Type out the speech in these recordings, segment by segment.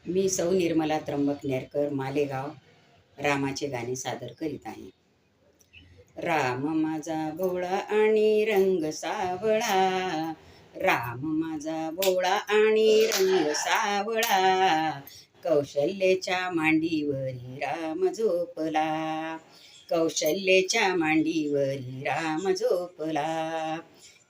मी सौ निर्मला त्र्यंबक नेरकर मालेगाव रामाचे गाणे सादर करीत आहे. राम माझा भोळा आणि रंग सावळा, राम माझा भोळा आणि रंग सावळा, कौशल्याच्या मांडीवरी राम झोपला, कौशल्याच्या मांडीवरी राम झोपला.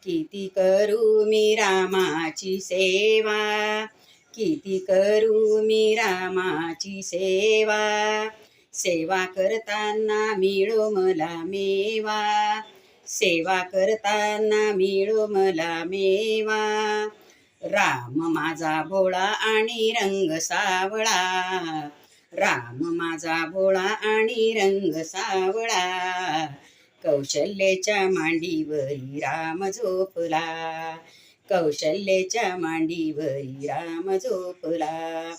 किती करू मी रामाची सेवा, किती करू मी रामाची सेवा, सेवा करताना मिळो मला मेवा, सेवा करताना मिळो मला मेवा. राम माझा भोळा आणि रंग सावळा, राम माझा भोळा आणि रंग सावळा, कौशल्याच्या मांडीवरी राम झोपला, कौशल्याच्या मांडीवरी राम झोपला.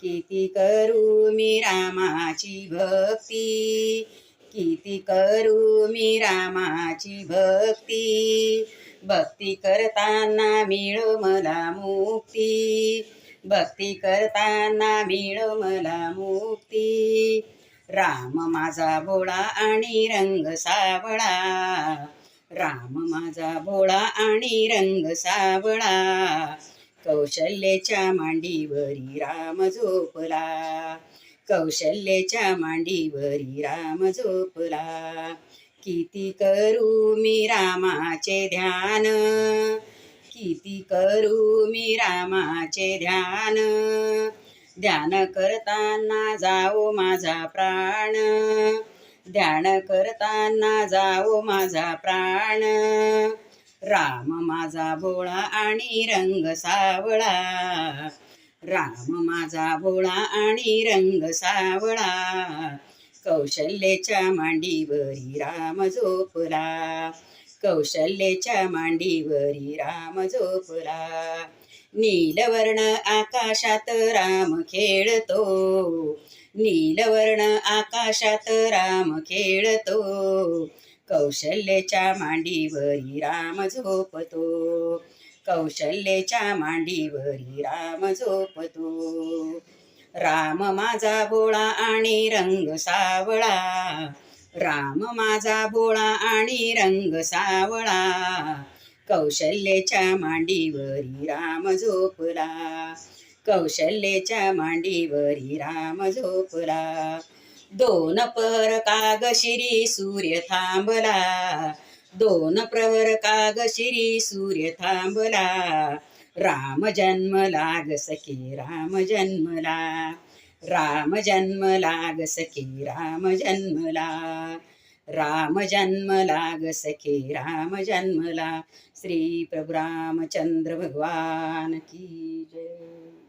किती करू मी रामाची भक्ती, किती करू मी रामाची भक्ती, भक्ती करताना मिळो मला मुक्ती, भक्ती करताना मिळो मला मुक्ती. राम माझा भोळा आणि रंग सावळा, राम माझा भोळा आणि रंग सावळा, कौशल्याच्या मांडीवरी राम झोपला, कौशल्याच्या मांडीवरी राम झोपला. किती करू मी रामाचे ध्यान, किती करू मी रामाचे ध्यान, ध्यान करताना जाओ माझा प्राण, ध्यान करताना जाओ माझा प्राण. राम माझा भोळा आणि रंग सावळा, राम माझा भोळा आणि रंग सावळा, कौशल्याच्या मांडीवरी राम झोपला, कौशल्याच्या मांडीवरी राम झोपला. नीलवर्ण आकाशात राम खेळतो, नीलवर्ण आकाशात राम खेळतो, कौशल्याच्या मांडीवरी राम झोपतो, कौशल्याच्या मांडीवरी राम झोपतो. राम माझा भोळा आणि रंग सावळा, राम माझा भोळा आणि रंग सावळा, कौशल्याच्या मांडीवरी राम झोपला, कौशल्याच्या मांडीवरी राम झोपला. दोन प्रहर काग शिरी सूर्य थांबला, दोन प्रहर काग शिरी सूर्य थांबला, राम जन्मला ग सखे राम जन्मला, राम जन्मला ग सखे राम जन्मला, राम जन्मला ग सखे राम जन्मला. श्री प्रभु रामचंद्र भगवान की जय.